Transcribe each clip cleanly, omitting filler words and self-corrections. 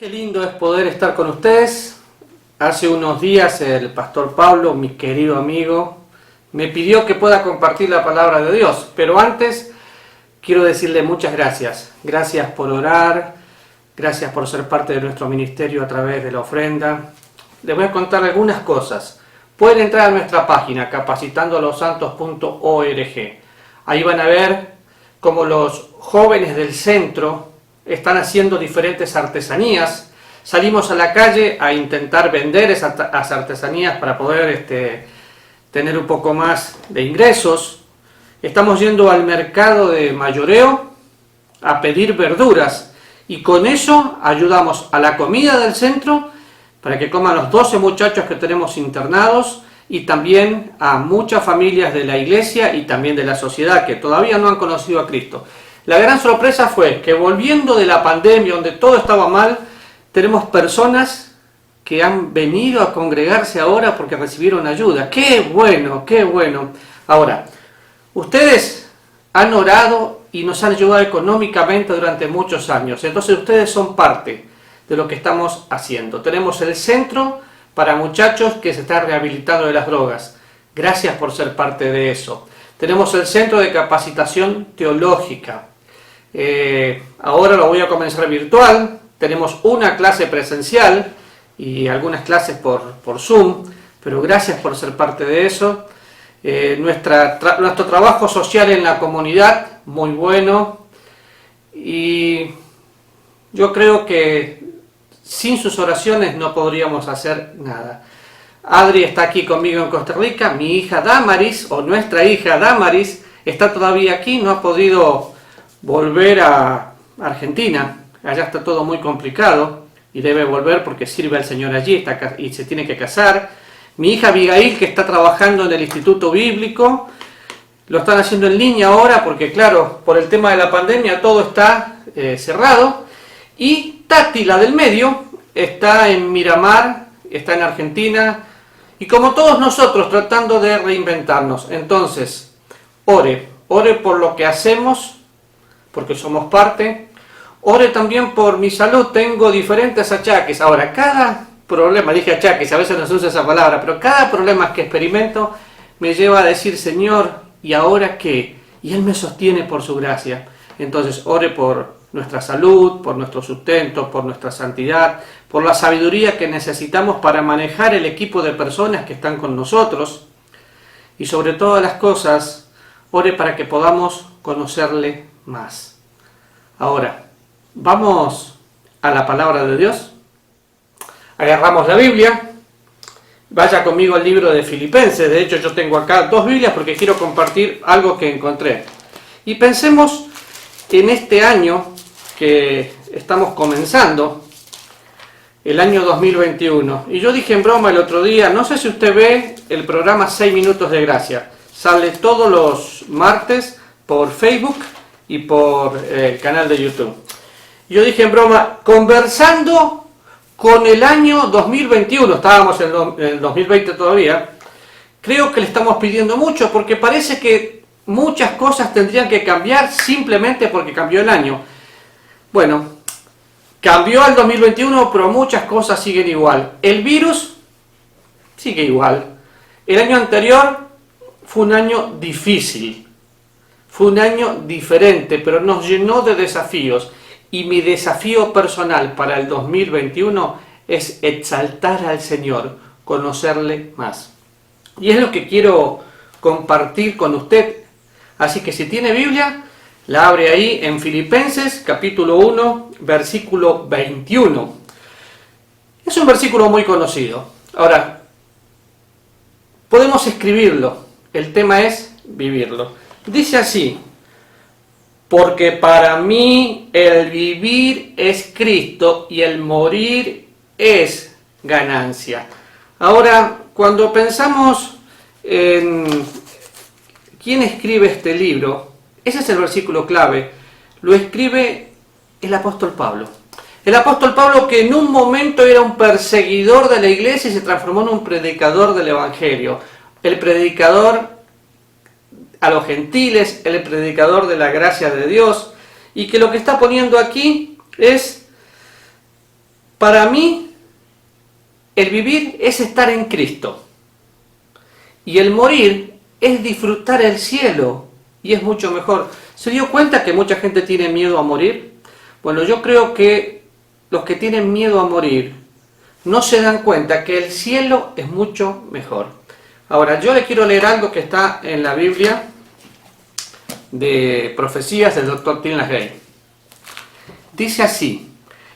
Qué lindo es poder estar con ustedes. Hace unos días el pastor Pablo, mi querido amigo, me pidió que pueda compartir la palabra de Dios, pero antes quiero decirle muchas gracias. Gracias por orar, gracias por ser parte de nuestro ministerio a través de la ofrenda. Les voy a contar algunas cosas. Pueden entrar a nuestra página capacitandolosantos.org. Ahí van a ver cómo los jóvenes del centro están haciendo diferentes artesanías. Salimos a la calle a intentar vender esas artesanías para poder tener un poco más de ingresos. Estamos yendo al mercado de mayoreo a pedir verduras y con eso ayudamos a la comida del centro para que coman los 12 muchachos que tenemos internados y también a muchas familias de la iglesia y también de la sociedad que todavía no han conocido a Cristo. La gran sorpresa fue que volviendo de la pandemia, donde todo estaba mal, tenemos personas que han venido a congregarse ahora porque recibieron ayuda. ¡Qué bueno, qué bueno! Ahora, ustedes han orado y nos han ayudado económicamente durante muchos años. Entonces ustedes son parte de lo que estamos haciendo. Tenemos el centro para muchachos que se están rehabilitando de las drogas. Gracias por ser parte de eso. Tenemos el centro de capacitación teológica. Ahora lo voy a comenzar virtual. Tenemos una clase presencial y algunas clases por Zoom, pero gracias por ser parte de eso. Nuestro trabajo social en la comunidad, muy bueno. Y yo creo que sin sus oraciones no podríamos hacer nada. Adri está aquí conmigo en Costa Rica. Mi hija Damaris, o nuestra hija Damaris, está todavía aquí, no ha podido volver a Argentina. Allá está todo muy complicado y debe volver porque sirve al Señor allí y se tiene que casar. Mi hija Abigail, que está trabajando en el Instituto Bíblico, lo están haciendo en línea ahora porque, claro, por el tema de la pandemia todo está cerrado. Y Tati, la del medio, está en Miramar, está en Argentina, y como todos nosotros tratando de reinventarnos. Entonces, ore por lo que hacemos, porque somos parte. Ore también por mi salud, tengo diferentes achaques. Ahora, cada problema, dije achaques, a veces no se usa esa palabra, pero cada problema que experimento me lleva a decir, Señor, ¿y ahora qué? Y Él me sostiene por su gracia. Entonces, ore por nuestra salud, por nuestro sustento, por nuestra santidad, por la sabiduría que necesitamos para manejar el equipo de personas que están con nosotros. Y sobre todas las cosas, ore para que podamos conocerle más. Ahora, vamos a la palabra de Dios. Agarramos la Biblia. Vaya conmigo al libro de Filipenses. De hecho, yo tengo acá 2 Biblias porque quiero compartir algo que encontré. Y pensemos en este año que estamos comenzando, el año 2021. Y yo dije en broma el otro día, no sé si usted ve el programa 6 Minutos de Gracia. Sale todos los martes por Facebook y por el canal de YouTube. Yo dije en broma, conversando con el año 2021, estábamos en el 2020 todavía, creo que le estamos pidiendo mucho porque parece que muchas cosas tendrían que cambiar simplemente porque cambió el año. Bueno, cambió el 2021, pero muchas cosas siguen igual. El virus sigue igual. El año anterior fue un año difícil. Fue un año diferente, pero nos llenó de desafíos. Y mi desafío personal para el 2021 es exaltar al Señor, conocerle más. Y es lo que quiero compartir con usted. Así que si tiene Biblia, la abre ahí en Filipenses capítulo 1, versículo 21. Es un versículo muy conocido. Ahora, podemos escribirlo. El tema es vivirlo. Dice así: porque para mí el vivir es Cristo y el morir es ganancia. Ahora, cuando pensamos en quién escribe este libro, ese es el versículo clave. Lo escribe el apóstol Pablo. El apóstol Pablo, que en un momento era un perseguidor de la iglesia y se transformó en un predicador del evangelio. El predicador a los gentiles, el predicador de la gracia de Dios, y que lo que está poniendo aquí es Para mí, el vivir es estar en Cristo. Y el morir es disfrutar el cielo. Y es mucho mejor. ¿Se dio cuenta que mucha gente tiene miedo a morir? Bueno, yo creo que los que tienen miedo a morir no se dan cuenta que el cielo es mucho mejor. Ahora, yo le quiero leer algo que está en la Biblia de profecías del Dr. Tim LaHaye. Dice así: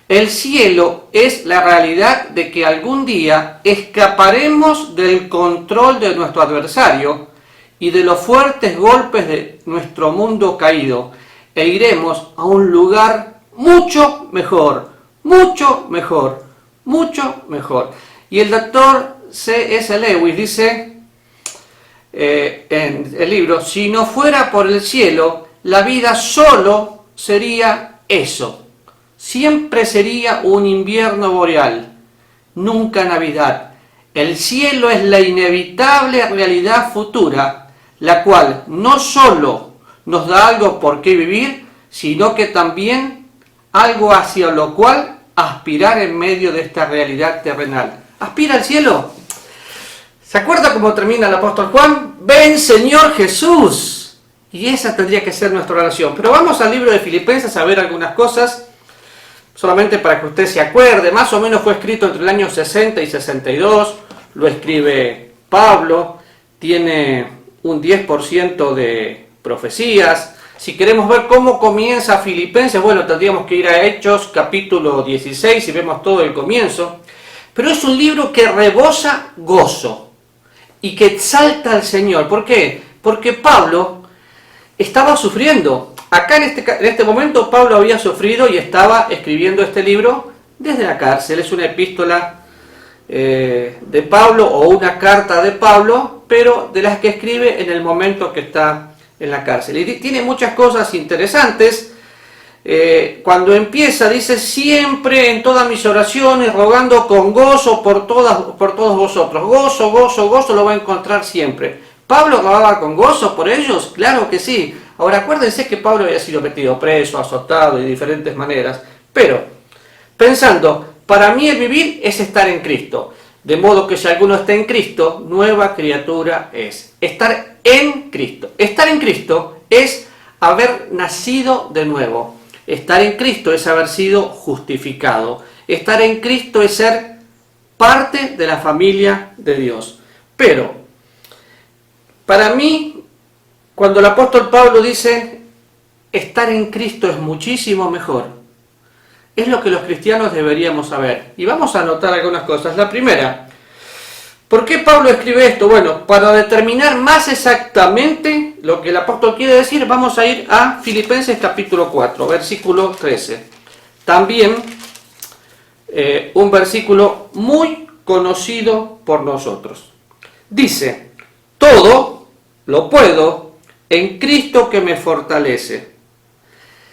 el cielo es la realidad de que algún día escaparemos del control de nuestro adversario y de los fuertes golpes de nuestro mundo caído, e iremos a un lugar mucho mejor, mucho mejor, mucho mejor. Y el doctor C.S. Lewis dice en el libro: si no fuera por el cielo, la vida solo sería eso. Siempre sería un invierno boreal, nunca Navidad. El cielo es la inevitable realidad futura, la cual no solo nos da algo por qué vivir, sino que también algo hacia lo cual aspirar en medio de esta realidad terrenal. ¿Aspira al cielo? ¿Se acuerda cómo termina el apóstol Juan? ¡Ven, Señor Jesús! Y esa tendría que ser nuestra oración. Pero vamos al libro de Filipenses a ver algunas cosas, solamente para que usted se acuerde. Más o menos fue escrito entre el año 60 y 62, lo escribe Pablo, tiene un 10% de profecías. Si queremos ver cómo comienza Filipenses, bueno, tendríamos que ir a Hechos capítulo 16 y vemos todo el comienzo. Pero es un libro que rebosa gozo y que exalta al Señor. ¿Por qué? Porque Pablo estaba sufriendo. Acá en este momento Pablo había sufrido y estaba escribiendo este libro desde la cárcel. Es una epístola de Pablo o una carta de Pablo, pero de las que escribe en el momento que está en la cárcel. Y tiene muchas cosas interesantes. Cuando empieza dice: siempre en todas mis oraciones rogando con gozo por todos vosotros. Gozo, gozo, gozo lo va a encontrar siempre. ¿Pablo rogaba con gozo por ellos? Claro que sí. Ahora acuérdense que Pablo había sido metido preso, azotado de diferentes maneras, pero pensando, para mí el vivir es estar en Cristo, de modo que si alguno está en Cristo, nueva criatura es. Estar en Cristo. Estar en Cristo es haber nacido de nuevo. Estar en Cristo es haber sido justificado. Estar en Cristo es ser parte de la familia de Dios. Pero, para mí, cuando el apóstol Pablo dice estar en Cristo es muchísimo mejor, es lo que los cristianos deberíamos saber. Y vamos a anotar algunas cosas. La primera, ¿por qué Pablo escribe esto? Bueno, para determinar más exactamente lo que el apóstol quiere decir, vamos a ir a Filipenses capítulo 4, versículo 13. También un versículo muy conocido por nosotros. Dice: todo lo puedo en Cristo que me fortalece.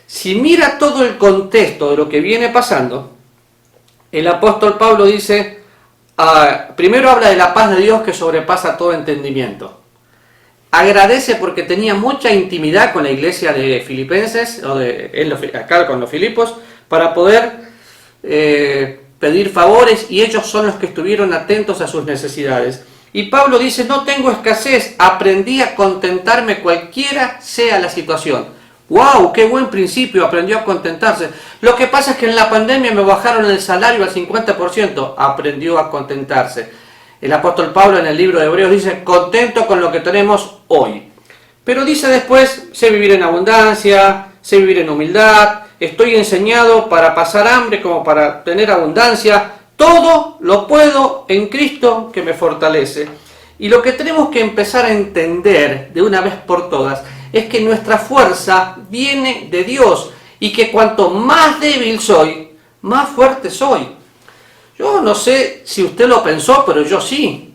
Si mira todo el contexto de lo que viene pasando, el apóstol Pablo dice, primero habla de la paz de Dios que sobrepasa todo entendimiento. Agradece porque tenía mucha intimidad con la iglesia de Filipenses, acá con los Filipos, para poder pedir favores, y ellos son los que estuvieron atentos a sus necesidades. Y Pablo dice: no tengo escasez, aprendí a contentarme cualquiera sea la situación. ¡Wow! ¡Qué buen principio! Aprendió a contentarse. Lo que pasa es que en la pandemia me bajaron el salario al 50%. Aprendió a contentarse. El apóstol Pablo en el libro de Hebreos dice: contento con lo que tenemos hoy. Pero dice después: sé vivir en abundancia, sé vivir en humildad, estoy enseñado para pasar hambre como para tener abundancia. Todo lo puedo en Cristo que me fortalece. Y lo que tenemos que empezar a entender de una vez por todas es que nuestra fuerza viene de Dios y que cuanto más débil soy, más fuerte soy. Yo no sé si usted lo pensó, pero yo sí.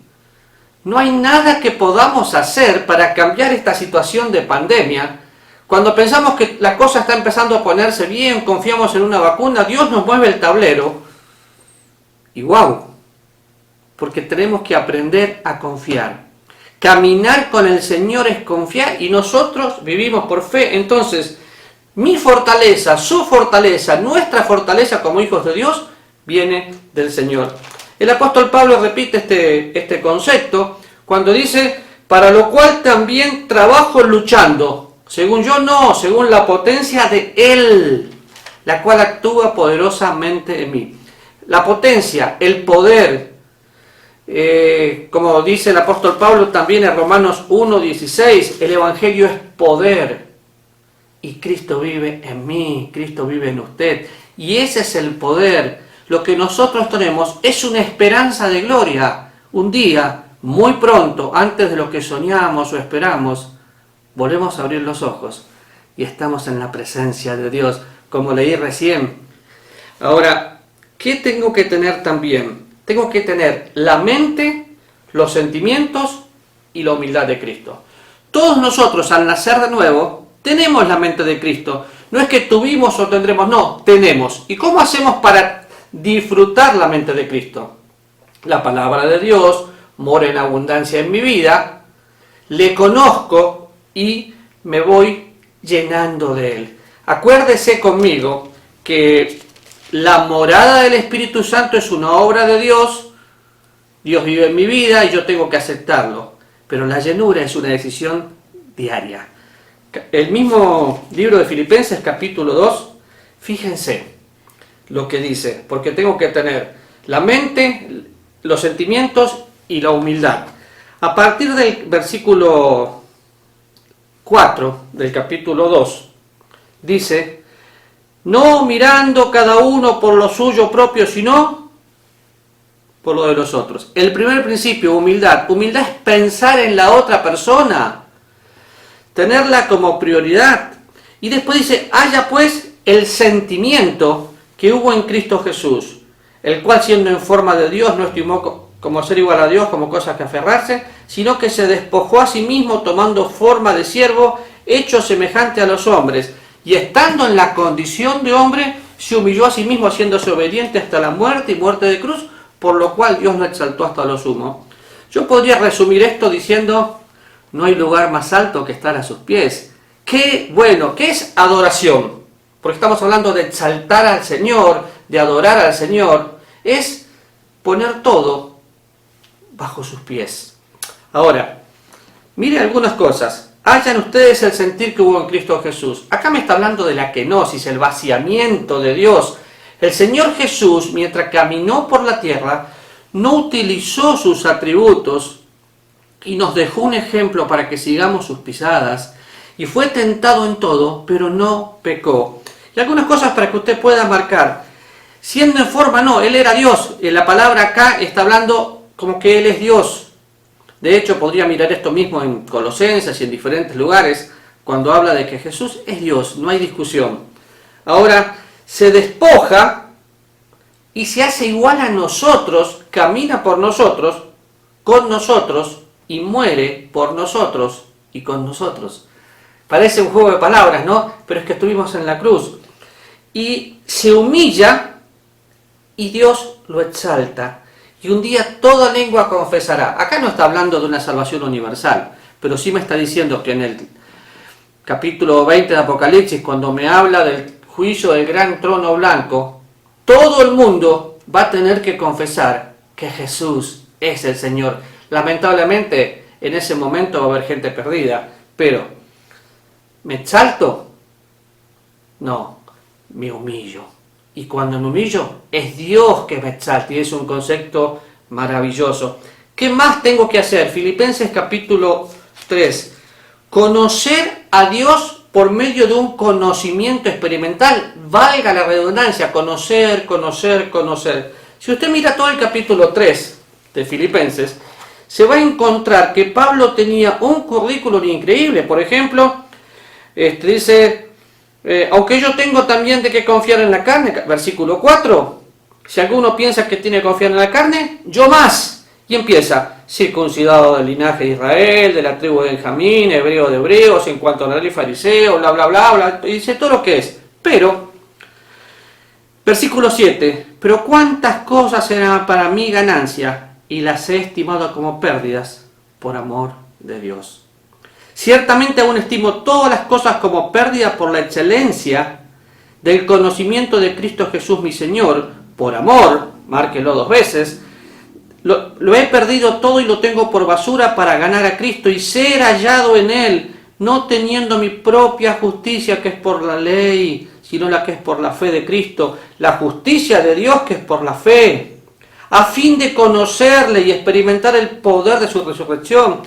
No hay nada que podamos hacer para cambiar esta situación de pandemia. Cuando pensamos que la cosa está empezando a ponerse bien, confiamos en una vacuna, Dios nos mueve el tablero. Y wow, porque tenemos que aprender a confiar. Caminar con el Señor es confiar, y nosotros vivimos por fe. Entonces, mi fortaleza, su fortaleza, nuestra fortaleza como hijos de Dios, viene del Señor. El apóstol Pablo repite este concepto cuando dice, para lo cual también trabajo luchando, según yo no, según la potencia de Él, la cual actúa poderosamente en mí. La potencia, el poder, como dice el apóstol Pablo también en Romanos 1:16, el Evangelio es poder. Y Cristo vive en mí, Cristo vive en usted. Y ese es el poder. Lo que nosotros tenemos es una esperanza de gloria. Un día, muy pronto, antes de lo que soñamos o esperamos, volvemos a abrir los ojos y estamos en la presencia de Dios, como leí recién. Ahora, ¿qué tengo que tener también? Tengo que tener la mente, los sentimientos y la humildad de Cristo. Todos nosotros, al nacer de nuevo, tenemos la mente de Cristo. No es que tuvimos o tendremos, no, tenemos. ¿Y cómo hacemos para disfrutar la mente de Cristo? La palabra de Dios mora en abundancia en mi vida, le conozco y me voy llenando de Él. Acuérdese conmigo que la morada del Espíritu Santo es una obra de Dios. Dios vive en mi vida y yo tengo que aceptarlo. Pero la llenura es una decisión diaria. El mismo libro de Filipenses, capítulo 2, fíjense lo que dice, porque tengo que tener la mente, los sentimientos y la humildad. A partir del versículo 4 del capítulo 2, dice, no mirando cada uno por lo suyo propio, sino por lo de los otros. El primer principio, humildad. Humildad es pensar en la otra persona, tenerla como prioridad. Y después dice, haya pues el sentimiento que hubo en Cristo Jesús, el cual siendo en forma de Dios no estimó como ser igual a Dios, como cosa que aferrarse, sino que se despojó a sí mismo tomando forma de siervo, hecho semejante a los hombres, y estando en la condición de hombre, se humilló a sí mismo haciéndose obediente hasta la muerte y muerte de cruz, por lo cual Dios lo exaltó hasta lo sumo. Yo podría resumir esto diciendo, no hay lugar más alto que estar a sus pies. ¿Qué es adoración? Porque estamos hablando de exaltar al Señor, de adorar al Señor. Es poner todo bajo sus pies. Ahora, mire algunas cosas. Hayan ustedes el sentir que hubo en Cristo Jesús. Acá me está hablando de la kenosis, el vaciamiento de Dios. El Señor Jesús, mientras caminó por la tierra, no utilizó sus atributos y nos dejó un ejemplo para que sigamos sus pisadas, y fue tentado en todo, pero no pecó. Y algunas cosas para que usted pueda marcar. Siendo en forma, no, Él era Dios. La palabra acá está hablando como que Él es Dios. De hecho, podría mirar esto mismo en Colosenses y en diferentes lugares, cuando habla de que Jesús es Dios, no hay discusión. Ahora, se despoja y se hace igual a nosotros, camina por nosotros, con nosotros, y muere por nosotros y con nosotros. Parece un juego de palabras, ¿no? Pero es que estuvimos en la cruz. Y se humilla y Dios lo exalta. Y un día toda lengua confesará. Acá no está hablando de una salvación universal, pero sí me está diciendo que en el capítulo 20 de Apocalipsis, cuando me habla del juicio del gran trono blanco, todo el mundo va a tener que confesar que Jesús es el Señor. Lamentablemente, en ese momento va a haber gente perdida, pero ¿me exalto? No, me humillo. Y cuando me humillo, es Dios que me exalta, y es un concepto maravilloso. ¿Qué más tengo que hacer? Filipenses capítulo 3. Conocer a Dios por medio de un conocimiento experimental. Valga la redundancia, conocer. Si usted mira todo el capítulo 3 de Filipenses, se va a encontrar que Pablo tenía un currículum increíble. Por ejemplo, dice, aunque yo tengo también de qué confiar en la carne, versículo 4, si alguno piensa que tiene que confiar en la carne, yo más. Y empieza, circuncidado del linaje de Israel, de la tribu de Benjamín, hebreo de hebreos, en cuanto a la ley fariseo, bla, bla, bla, bla, y dice todo lo que es. Pero, versículo 7, pero cuántas cosas eran para mí ganancia, y las he estimado como pérdidas por amor de Dios. Ciertamente aún estimo todas las cosas como pérdida por la excelencia del conocimiento de Cristo Jesús mi Señor, por amor, márquelo 2 veces, lo he perdido todo y lo tengo por basura para ganar a Cristo y ser hallado en Él, no teniendo mi propia justicia que es por la ley, sino la que es por la fe de Cristo, la justicia de Dios que es por la fe, a fin de conocerle y experimentar el poder de su resurrección.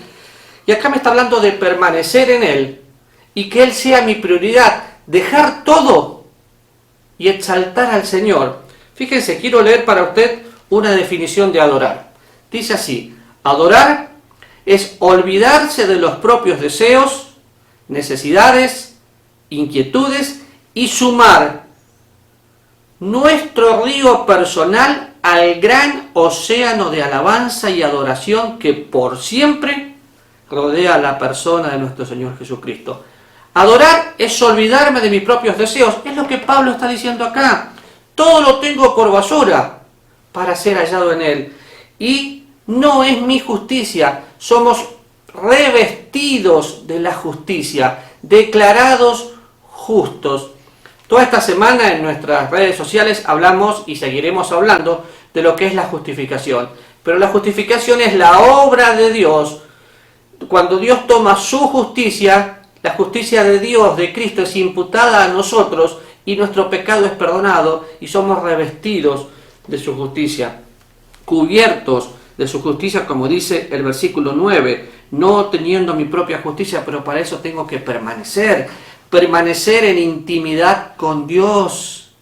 Y acá me está hablando de permanecer en Él y que Él sea mi prioridad, dejar todo y exaltar al Señor. Fíjense, quiero leer para usted una definición de adorar. Dice así: adorar es olvidarse de los propios deseos, necesidades, inquietudes y sumar nuestro río personal al gran océano de alabanza y adoración que por siempre rodea a la persona de nuestro Señor Jesucristo. Adorar es olvidarme de mis propios deseos. Es lo que Pablo está diciendo acá. Todo lo tengo por basura para ser hallado en Él. Y no es mi justicia. Somos revestidos de la justicia, declarados justos. Toda esta semana en nuestras redes sociales hablamos y seguiremos hablando de lo que es la justificación. Pero la justificación es la obra de Dios. Cuando Dios toma su justicia, la justicia de Dios, de Cristo, es imputada a nosotros y nuestro pecado es perdonado y somos revestidos de su justicia, cubiertos de su justicia, como dice el versículo 9, no teniendo mi propia justicia, pero para eso tengo que permanecer en intimidad con Dios,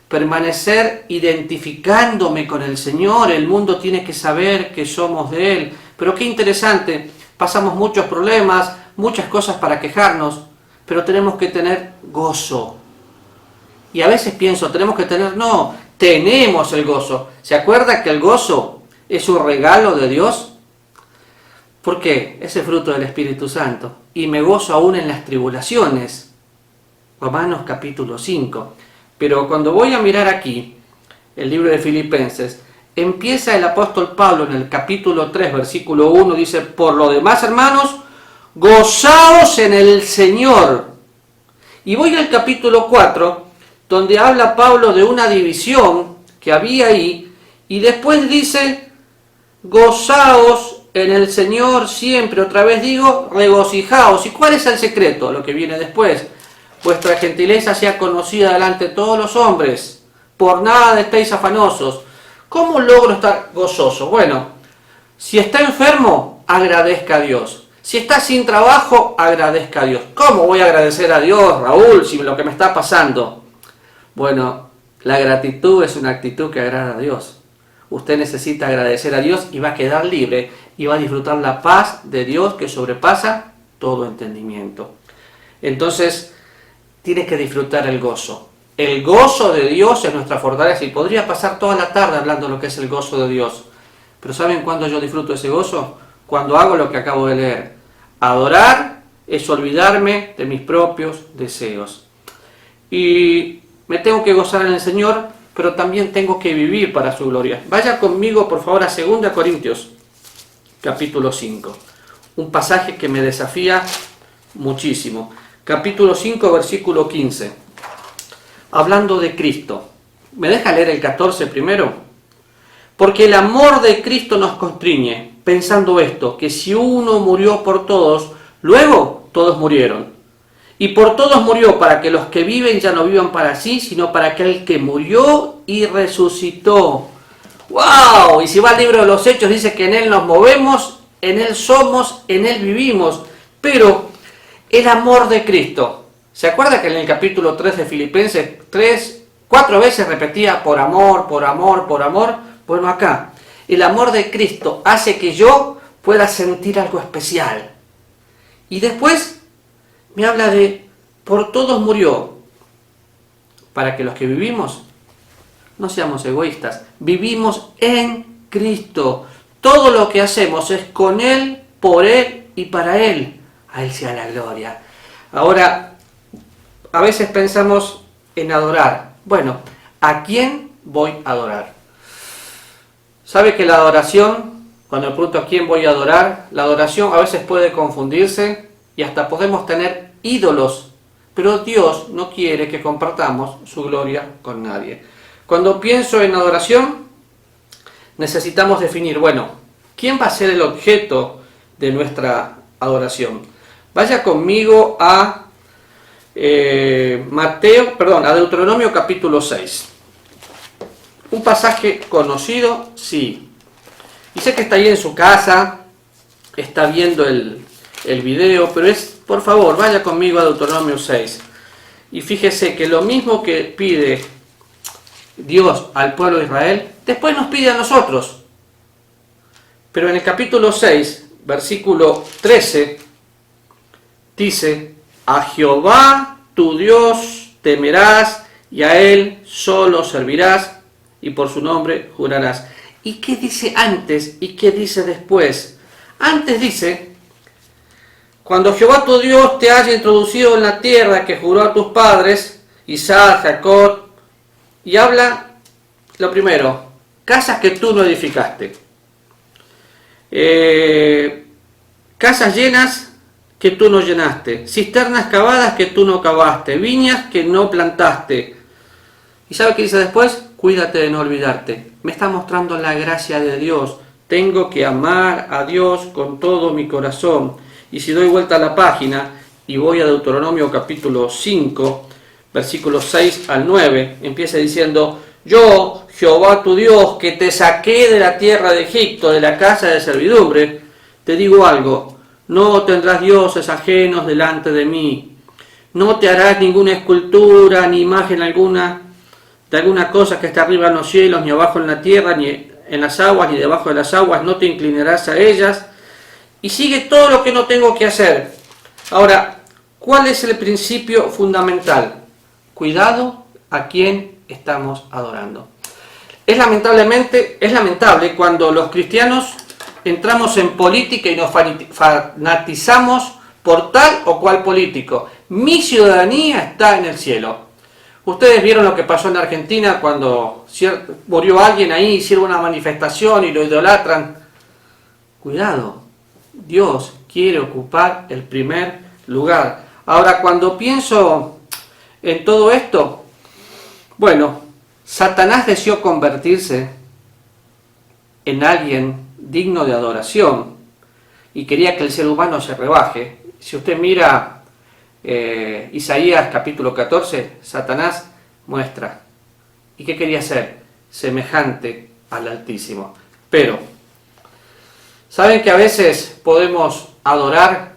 permanecer identificándome con el Señor. El mundo tiene que saber que somos de Él. Pero qué interesante, pasamos muchos problemas, muchas cosas para quejarnos, pero tenemos que tener gozo. Y a veces pienso, tenemos el gozo. ¿Se acuerda que el gozo es un regalo de Dios? ¿Por qué? Es el fruto del Espíritu Santo. Y me gozo aún en las tribulaciones. Romanos capítulo 5. Pero cuando voy a mirar aquí, el libro de Filipenses, empieza el apóstol Pablo en el capítulo 3, versículo 1, dice: por lo demás, hermanos, gozaos en el Señor. Y voy al capítulo 4, donde habla Pablo de una división que había ahí, y después dice: gozaos en el Señor siempre. Otra vez digo, regocijaos. ¿Y cuál es el secreto? Lo que viene después: vuestra gentileza sea conocida delante de todos los hombres, por nada estéis afanosos. ¿Cómo logro estar gozoso? Bueno, si está enfermo, agradezca a Dios. Si está sin trabajo, agradezca a Dios. ¿Cómo voy a agradecer a Dios, Raúl, si lo que me está pasando? Bueno, la gratitud es una actitud que agrada a Dios. Usted necesita agradecer a Dios y va a quedar libre y va a disfrutar la paz de Dios que sobrepasa todo entendimiento. Entonces, tienes que disfrutar el gozo. El gozo de Dios es nuestra fortaleza y podría pasar toda la tarde hablando de lo que es el gozo de Dios. Pero ¿saben cuándo yo disfruto ese gozo? Cuando hago lo que acabo de leer. Adorar es olvidarme de mis propios deseos. Y me tengo que gozar en el Señor, pero también tengo que vivir para su gloria. Vaya conmigo, por favor, a 2 Corintios, capítulo 5. Un pasaje que me desafía muchísimo. Capítulo 5, versículo 15. Hablando de Cristo. ¿Me deja leer el 14 primero? Porque el amor de Cristo nos constriñe, pensando esto, que si uno murió por todos, luego todos murieron. Y por todos murió, para que los que viven ya no vivan para sí, sino para aquel que murió y resucitó. ¡Wow! Y si va al libro de los Hechos, dice que en Él nos movemos, en Él somos, en Él vivimos. Pero el amor de Cristo. ¿Se acuerda que en el capítulo 3 de Filipenses 4 veces repetía por amor, por amor, por amor? Bueno, acá, el amor de Cristo hace que yo pueda sentir algo especial. Y después me habla de por todos murió, para que los que vivimos no seamos egoístas. Vivimos en Cristo. Todo lo que hacemos es con Él, por Él y para Él. A Él sea la gloria. Ahora, a veces pensamos en adorar. Bueno, ¿a quién voy a adorar? ¿Sabe que la adoración, cuando me pregunto a quién voy a adorar, la adoración a veces puede confundirse y hasta podemos tener ídolos, pero Dios no quiere que compartamos su gloria con nadie. Cuando pienso en adoración, necesitamos definir, bueno, ¿quién va a ser el objeto de nuestra adoración? Vaya conmigo a a Deuteronomio capítulo 6. Un pasaje conocido, sí. Y sé que está ahí en su casa, está viendo el video, pero por favor, vaya conmigo a Deuteronomio 6. Y fíjese que lo mismo que pide Dios al pueblo de Israel, después nos pide a nosotros. Pero en el capítulo 6, versículo 13, dice: a Jehová tu Dios temerás, y a Él solo servirás, y por su nombre jurarás. ¿Y qué dice antes y qué dice después? Antes dice: cuando Jehová tu Dios te haya introducido en la tierra que juró a tus padres, Isaac, Jacob, y habla, lo primero, casas que tú no edificaste, casas llenas que tú no llenaste, cisternas cavadas que tú no cavaste, viñas que no plantaste. ¿Y sabe qué dice después? Cuídate de no olvidarte. Me está mostrando la gracia de Dios. Tengo que amar a Dios con todo mi corazón. Y si doy vuelta a la página y voy a Deuteronomio capítulo 5, versículos 6 al 9, empieza diciendo: yo, Jehová tu Dios, que te saqué de la tierra de Egipto, de la casa de servidumbre, te digo algo: no tendrás dioses ajenos delante de mí, no te harás ninguna escultura ni imagen alguna de alguna cosa que esté arriba en los cielos, ni abajo en la tierra, ni en las aguas, ni debajo de las aguas, no te inclinarás a ellas, y sigue todo lo que no tengo que hacer. Ahora, ¿cuál es el principio fundamental? Cuidado a quién estamos adorando. Es lamentable cuando los cristianos entramos en política y nos fanatizamos por tal o cual político. Mi ciudadanía está en el cielo. Ustedes vieron lo que pasó en Argentina cuando murió alguien ahí, hicieron una manifestación y lo idolatran. Cuidado, Dios quiere ocupar el primer lugar. Ahora, cuando pienso en todo esto, bueno, Satanás deseó convertirse en alguien digno de adoración y quería que el ser humano se rebaje. Si usted mira Isaías capítulo 14, Satanás muestra. ¿Y qué quería hacer? Semejante al Altísimo. Pero, ¿saben que a veces podemos adorar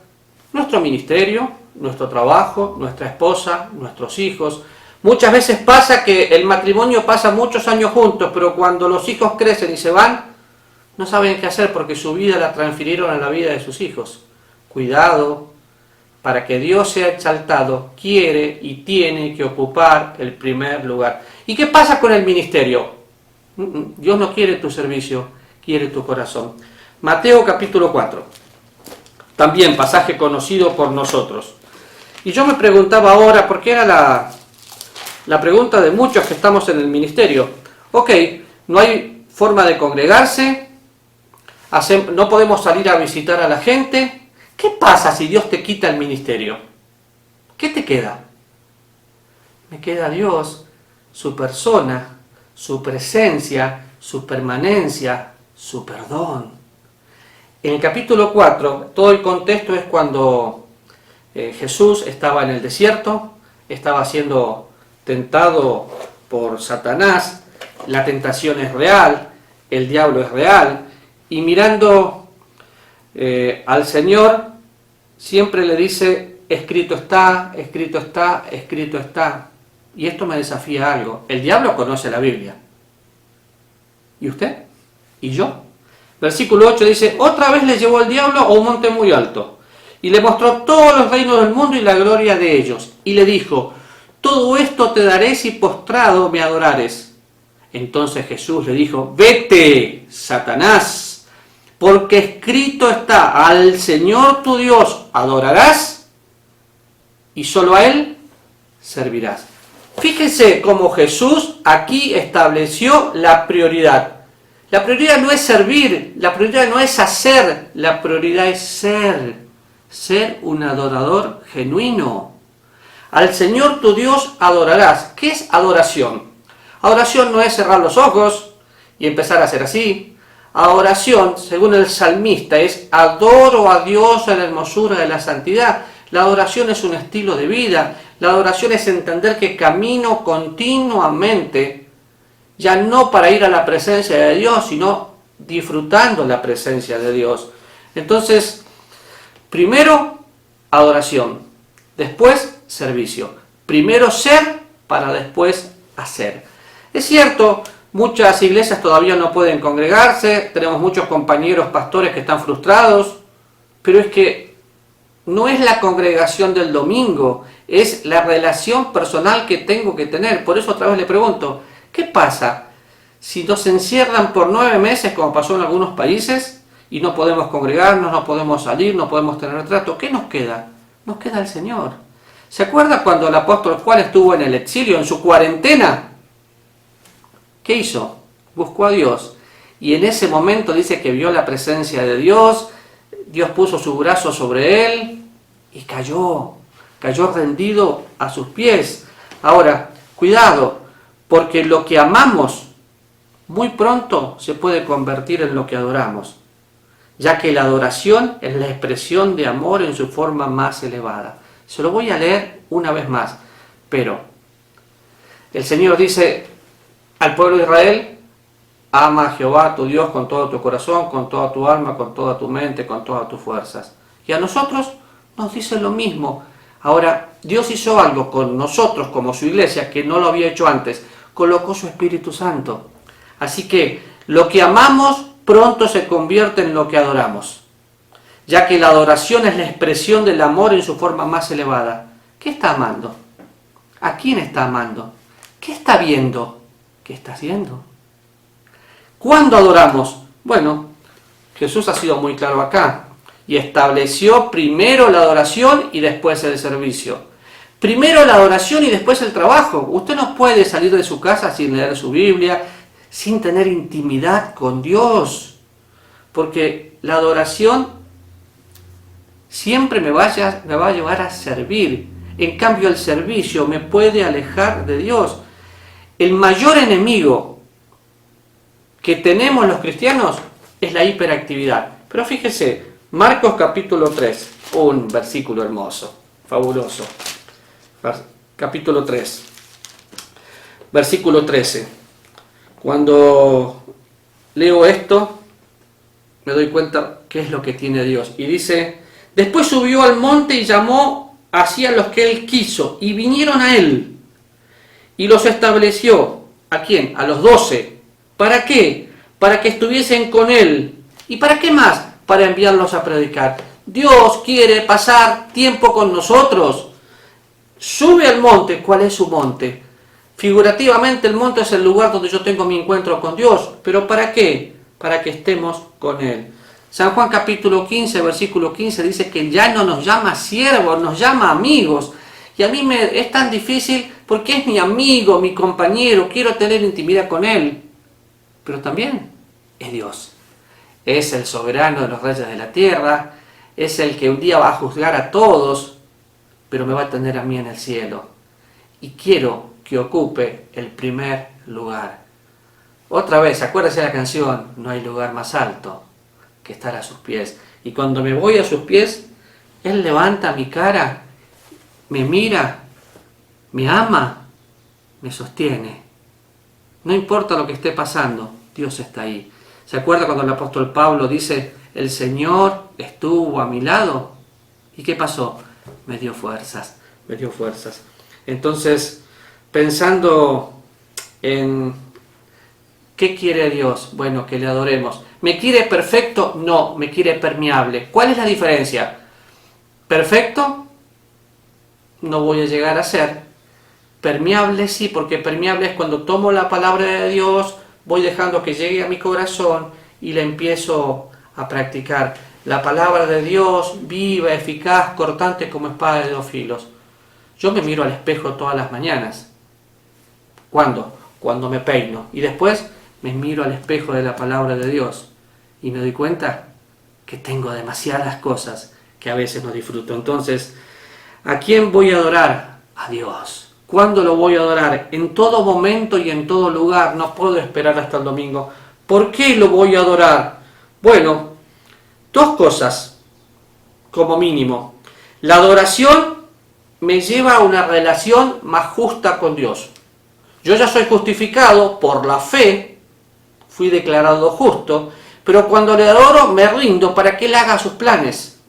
nuestro ministerio, nuestro trabajo, nuestra esposa, nuestros hijos? Muchas veces pasa que el matrimonio pasa muchos años juntos, pero cuando los hijos crecen y se van, no saben qué hacer porque su vida la transfirieron a la vida de sus hijos. Cuidado. Para que Dios sea exaltado, quiere y tiene que ocupar el primer lugar. ¿Y qué pasa con el ministerio? Dios no quiere tu servicio, quiere tu corazón. Mateo capítulo 4. También pasaje conocido por nosotros. Y yo me preguntaba ahora, porque era la pregunta de muchos que estamos en el ministerio. Ok, no hay forma de congregarse, no podemos salir a visitar a la gente. ¿Qué pasa si Dios te quita el ministerio? ¿Qué te queda? Me queda Dios, su persona, su presencia, su permanencia, su perdón. En el capítulo 4, todo el contexto es cuando Jesús estaba en el desierto, estaba siendo tentado por Satanás, la tentación es real, el diablo es real, y mirando al Señor, siempre le dice: escrito está, escrito está, escrito está. Y esto me desafía algo. El diablo conoce la Biblia. ¿Y usted? ¿Y yo? Versículo 8 dice: otra vez le llevó el diablo a un monte muy alto, y le mostró todos los reinos del mundo y la gloria de ellos. Y le dijo: todo esto te daré si postrado me adorares. Entonces Jesús le dijo: vete, Satanás, porque escrito está: al Señor tu Dios adorarás y solo a Él servirás. Fíjense cómo Jesús aquí estableció la prioridad. La prioridad no es servir, la prioridad no es hacer, la prioridad es ser un adorador genuino. Al Señor tu Dios adorarás. ¿Qué es adoración? Adoración no es cerrar los ojos y empezar a hacer así. Adoración, según el salmista, es adoro a Dios en la hermosura de la santidad. La adoración es un estilo de vida. La adoración es entender que camino continuamente, ya no para ir a la presencia de Dios, sino disfrutando la presencia de Dios. Entonces, primero adoración, después servicio. Primero ser para después hacer. Es cierto, muchas iglesias todavía no pueden congregarse, tenemos muchos compañeros pastores que están frustrados, pero es que no es la congregación del domingo, es la relación personal que tengo que tener. Por eso otra vez le pregunto, ¿qué pasa si nos encierran por 9 meses, como pasó en algunos países, y no podemos congregarnos, no podemos salir, no podemos tener trato? ¿Qué nos queda? Nos queda el Señor. ¿Se acuerda cuando el apóstol Juan estuvo en el exilio, en su cuarentena? ¿Qué hizo? Buscó a Dios. Y en ese momento dice que vio la presencia de Dios, Dios puso su brazo sobre él y cayó rendido a sus pies. Ahora, cuidado, porque lo que amamos muy pronto se puede convertir en lo que adoramos, ya que la adoración es la expresión de amor en su forma más elevada. Se lo voy a leer una vez más, pero el Señor dice al pueblo de Israel: ama a Jehová tu Dios con todo tu corazón, con toda tu alma, con toda tu mente, con todas tus fuerzas. Y a nosotros nos dice lo mismo. Ahora, Dios hizo algo con nosotros como su iglesia que no lo había hecho antes. Colocó su Espíritu Santo. Así que lo que amamos pronto se convierte en lo que adoramos, ya que la adoración es la expresión del amor en su forma más elevada. ¿Qué está amando? ¿A quién está amando? ¿Qué está viendo? ¿Qué está haciendo? ¿Cuándo adoramos? Bueno, Jesús ha sido muy claro acá y estableció primero la adoración y después el servicio. Primero la adoración y después el trabajo. Usted no puede salir de su casa sin leer su Biblia, sin tener intimidad con Dios, porque la adoración siempre me va a llevar a servir. En cambio, el servicio me puede alejar de Dios. El mayor enemigo que tenemos los cristianos es la hiperactividad. Pero fíjese, Marcos capítulo 3, un versículo hermoso, fabuloso. Capítulo 3, versículo 13. Cuando leo esto, me doy cuenta qué es lo que tiene Dios. Y dice: después subió al monte y llamó así a los que él quiso, y vinieron a él, y los estableció. ¿A quién? A los 12. ¿Para qué? Para que estuviesen con él. ¿Y para qué más? Para enviarlos a predicar. Dios quiere pasar tiempo con nosotros. Sube al monte. ¿Cuál es su monte? Figurativamente, el monte es el lugar donde yo tengo mi encuentro con Dios. ¿Pero para qué? Para que estemos con él. San Juan capítulo 15, versículo 15 dice que ya no nos llama siervos, nos llama amigos. Y a mí me es tan difícil porque es mi amigo, mi compañero, quiero tener intimidad con él. Pero también es Dios. Es el soberano de los reyes de la tierra, es el que un día va a juzgar a todos, pero me va a tener a mí en el cielo. Y quiero que ocupe el primer lugar. Otra vez, acuérdese de la canción: no hay lugar más alto que estar a sus pies. Y cuando me voy a sus pies, Él levanta mi cara, me mira, me ama, me sostiene. No importa lo que esté pasando, Dios está ahí. ¿Se acuerda cuando el apóstol Pablo dice: el Señor estuvo a mi lado? ¿Y qué pasó? Me dio fuerzas, me dio fuerzas. Entonces, pensando en ¿qué quiere Dios? Bueno, que le adoremos. ¿Me quiere perfecto? No, me quiere permeable. ¿Cuál es la diferencia? Perfecto no voy a llegar a ser. Permeable sí, porque permeable es cuando tomo la palabra de Dios, voy dejando que llegue a mi corazón y la empiezo a practicar. La palabra de Dios, viva, eficaz, cortante como espada de 2 filos. Yo me miro al espejo todas las mañanas. ¿Cuándo? Cuando me peino. Y después me miro al espejo de la palabra de Dios y me doy cuenta que tengo demasiadas cosas que a veces no disfruto. Entonces, ¿a quién voy a adorar? A Dios. ¿Cuándo lo voy a adorar? En todo momento y en todo lugar. No puedo esperar hasta el domingo. ¿Por qué lo voy a adorar? Bueno, dos cosas, como mínimo. La adoración me lleva a una relación más justa con Dios. Yo ya soy justificado por la fe, fui declarado justo, pero cuando le adoro me rindo para que Él haga sus planes.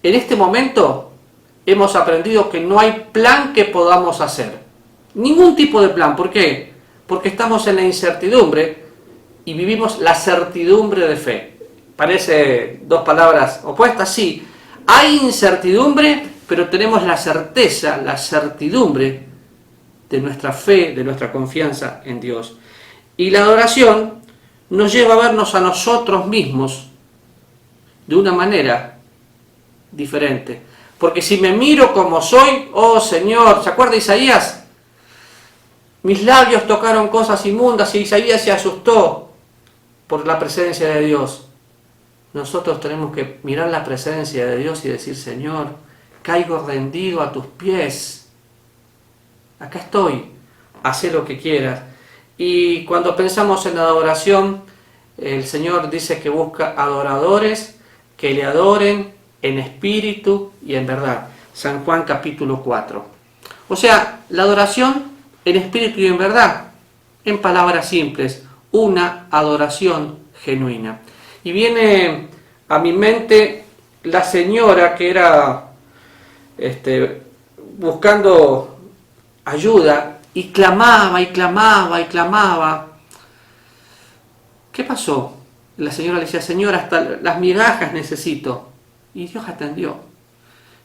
En este momento hemos aprendido que no hay plan que podamos hacer. Ningún tipo de plan. ¿Por qué? Porque estamos en la incertidumbre y vivimos la certidumbre de fe. Parece dos palabras opuestas, sí. Hay incertidumbre, pero tenemos la certeza, la certidumbre de nuestra fe, de nuestra confianza en Dios. Y la adoración nos lleva a vernos a nosotros mismos de una manera diferente. Porque si me miro como soy, oh Señor, ¿se acuerda Isaías? Mis labios tocaron cosas inmundas y Isaías se asustó por la presencia de Dios. Nosotros tenemos que mirar la presencia de Dios y decir, Señor, caigo rendido a tus pies. Acá estoy, haz lo que quieras. Y cuando pensamos en la adoración, el Señor dice que busca adoradores que le adoren en espíritu y en verdad. San Juan capítulo 4. O sea, la adoración en espíritu y en verdad, en palabras simples, una adoración genuina. Y viene a mi mente la señora que era buscando ayuda y clamaba y clamaba y clamaba. ¿Qué pasó? La señora le decía, Señor, hasta las migajas necesito. Y Dios atendió.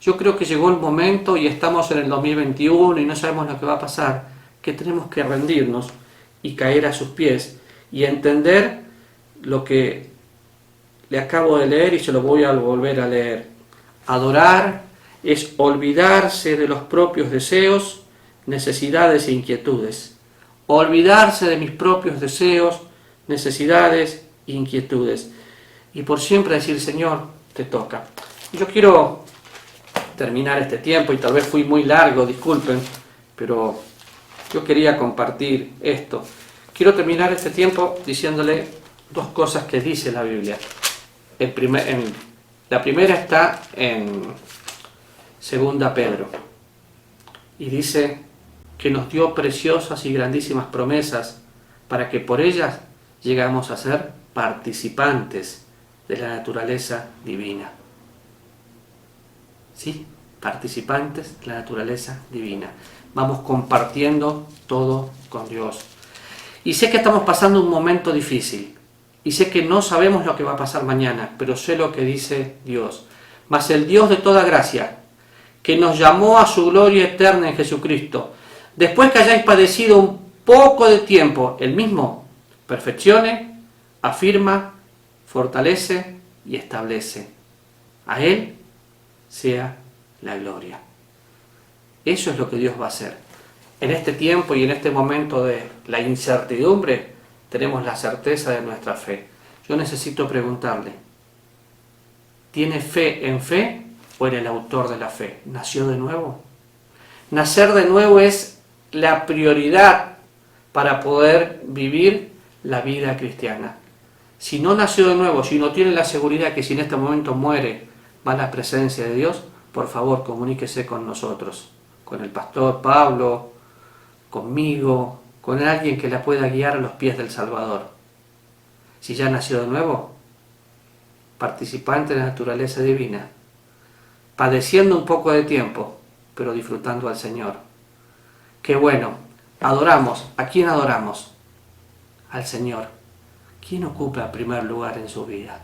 Yo creo que llegó el momento y estamos en el 2021 y no sabemos lo que va a pasar, que tenemos que rendirnos y caer a sus pies y entender lo que le acabo de leer y se lo voy a volver a leer. Adorar es olvidarse de los propios deseos, necesidades e inquietudes. Olvidarse de mis propios deseos, necesidades e inquietudes. Y por siempre decir, Señor, te toca. Yo quiero terminar este tiempo y tal vez fui muy largo, disculpen, pero yo quería compartir esto. Quiero terminar este tiempo diciéndole dos cosas que dice la Biblia. La primera está en 2 Pedro y dice que nos dio preciosas y grandísimas promesas para que por ellas llegamos a ser participantes de la naturaleza divina. ¿Sí? Participantes de la naturaleza divina. Vamos compartiendo todo con Dios. Y sé que estamos pasando un momento difícil. Y sé que no sabemos lo que va a pasar mañana, pero sé lo que dice Dios. Mas el Dios de toda gracia, que nos llamó a su gloria eterna en Jesucristo, después que hayáis padecido un poco de tiempo, el mismo perfeccione, afirma, fortalece y establece. A Él sea la gloria. Eso es lo que Dios va a hacer. En este tiempo y en este momento de la incertidumbre, tenemos la certeza de nuestra fe. Yo necesito preguntarle, ¿tiene fe o en el autor de la fe? ¿Nació de nuevo? Nacer de nuevo es la prioridad para poder vivir la vida cristiana. Si no nació de nuevo, si no tiene la seguridad que si en este momento muere, va a la presencia de Dios, por favor comuníquese con nosotros, con el pastor Pablo, conmigo, con alguien que la pueda guiar a los pies del Salvador. Si ya nació de nuevo, participante de la naturaleza divina, padeciendo un poco de tiempo, pero disfrutando al Señor. Qué bueno, adoramos. ¿A quién adoramos? Al Señor. ¿Quién ocupa el primer lugar en su vida?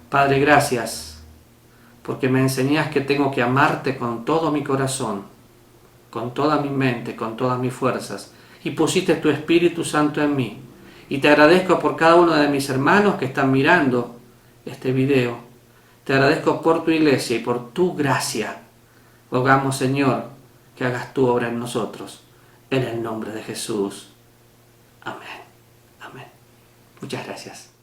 Padre, gracias, porque me enseñás que tengo que amarte con todo mi corazón, con toda mi mente, con todas mis fuerzas, y pusiste tu Espíritu Santo en mí. Y te agradezco por cada uno de mis hermanos que están mirando este video. Te agradezco por tu iglesia y por tu gracia. Rogamos, Señor, que hagas tu obra en nosotros. En el nombre de Jesús. Amén. Amén. Muchas gracias.